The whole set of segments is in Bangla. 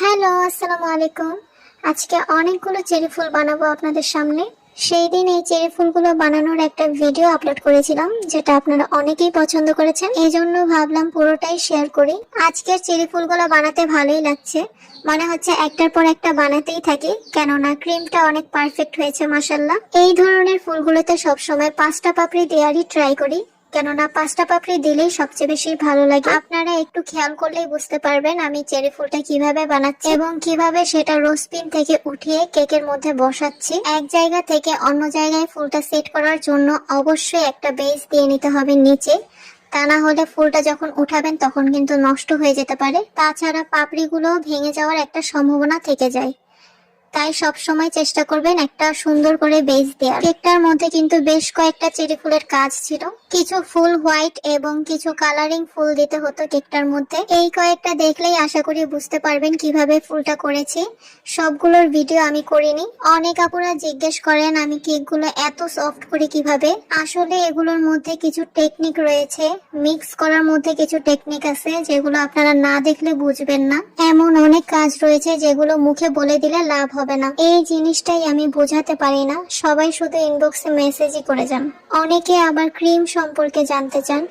হ্যালো, আসসালামু আলাইকুম। আজকে অনেকগুলো চেরি ফুল বানাবো আপনাদের সামনে। সেই দিন এই চেরি ফুলগুলো বানানোর একটা ভিডিও আপলোড করেছিলাম, যেটা আপনারা অনেকেই পছন্দ করেছেন। এই জন্য ভাবলাম পুরোটাই শেয়ার করি। আজকের চেরি ফুলগুলো বানাতে ভালোই লাগছে, মনে হচ্ছে একটার পর একটা বানাতেই থাকি, কেননা ক্রিমটা অনেক পারফেক্ট হয়েছে মাশাআল্লাহ। এই ধরনের ফুলগুলোতে সবসময় 5টা পাপড়ি দেওয়ারই ট্রাই করি, কেননা 5টা পাপড়ি দিলেই সবচেয়ে বেশি ভালো লাগে। আপনারা একটু খেয়াল করলেই বুঝতে পারবেন আমি চেরি ফুলটা কিভাবে বানাচ্ছি এবং কিভাবে সেটা রোজপিন থেকে উঠিয়ে কেকের মধ্যে বসাচ্ছি। এক জায়গা থেকে অন্য জায়গায় ফুলটা সেট করার জন্য অবশ্যই একটা বেস দিয়ে নিতে হবে নিচে, তা না হলে ফুলটা যখন উঠাবেন তখন কিন্তু নষ্ট হয়ে যেতে পারে। তাছাড়া পাপড়িগুলো ভেঙে যাওয়ার একটা সম্ভাবনা থেকে যায়, তাই সব সময় চেষ্টা করবেন একটা সুন্দর করে বেস দেওয়ার। কেকটার মধ্যে কিন্তু বেশ কয়েকটা চেরি ফুলের কাজ ছিল, কিছু ফুল হোয়াইট এবং কিছু কালারিং ফুল দিতে হতো কেকটার মধ্যে। এই কয়েকটা দেখলেই আশা করি বুঝতে পারবেন কিভাবে ফুলটা করেছি। সবগুলোর ভিডিও আমি করিনি। অনেক আপুরা জিজ্ঞেস করেন আমি কেকগুলো এত সফট করি কিভাবে। আসলে এগুলোর মধ্যে কিছু টেকনিক রয়েছে, মিক্স করার মধ্যে কিছু টেকনিক আছে যেগুলো আপনারা না দেখলে বুঝবেন না। এমন অনেক কাজ রয়েছে যেগুলো মুখে বলে দিলে লাভ হবে না। এই জিনিসটাই আমি বোঝাতে পারি না, সবাই শুধু ইনবক্সে মেসেজই করে যান। অনেকে আবার ক্রিম সম্পর্কে জানতে চান।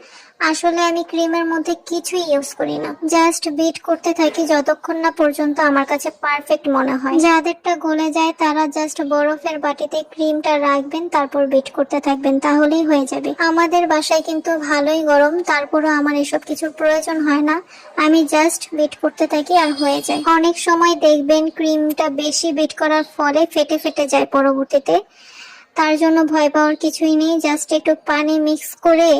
আসলে আমি ক্রিমের মধ্যে কিছুই ইউজ করি না, জাস্ট বিট করতে থাকি যতক্ষণ না পর্যন্ত আমার কাছে পারফেক্ট মনে হয়। যাদেরটা গলে যায় তারা জাস্ট বরফের বাটিতে ক্রিমটা রাখবেন, তারপর বিট করতে থাকবেন, তাহলেই হয়ে যাবে। আমাদের বাসায় কিন্তু ভালোই গরম, তারপরও আমার এসব কিছুর প্রয়োজন হয় না। আমি জাস্ট বিট করতে থাকি আর হয়ে যায়। অনেক সময় দেখবেন ক্রিমটা বেশি বিট করার ফলে ফেটে ফেটে যায় পরবর্তীতে। তার জন্য ভয় পাওয়ার কিছুই নেই, জাস্ট একটু পানি মিক্স করে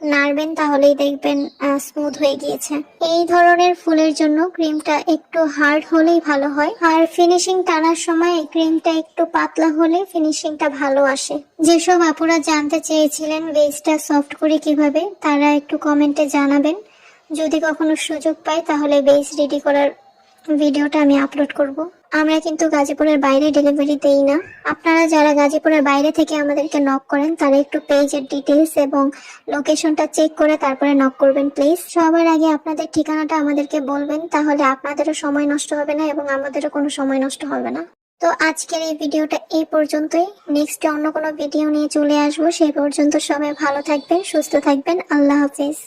নাড়বেন, তাহলেই দেখবেন স্মুথ হয়ে গিয়েছে। এই ধরনের ফুলের জন্য ক্রিমটা একটু হার্ড হলেই ভালো হয়, আর ফিনিশিং টানার সময় ক্রিমটা একটু পাতলা হলে ফিনিশিংটা ভালো আসে। যেসব আপুরা জানতে চেয়েছিলেন বেসটা সফট করে কিভাবে, তারা একটু কমেন্টে জানাবেন। যদি কখনো সুযোগ পাই তাহলে বেস রেডি করার ভিডিওটা আমি আপলোড করব। আমরা কিন্তু গাজীপুরের বাইরে ডেলিভারি দেই না। আপনারা যারা গাজীপুরের বাইরে থেকে আমাদেরকে নক করেন তারা একটু পেজের ডিটেইলস এবং লোকেশনটা চেক করে তারপরে নক করবেন প্লিজ। সবার আগে আপনাদের ঠিকানাটা আমাদেরকে বলবেন, তাহলে আপনাদেরও সময় নষ্ট হবে না এবং আমাদেরও কোনো সময় নষ্ট হবে না। তো আজকের এই ভিডিওটা এই পর্যন্তই। নেক্সট অন্য কোনো ভিডিও নিয়ে চলে আসবো। সেই পর্যন্ত সবাই ভালো থাকবেন, সুস্থ থাকবেন। আল্লাহ হাফেজ।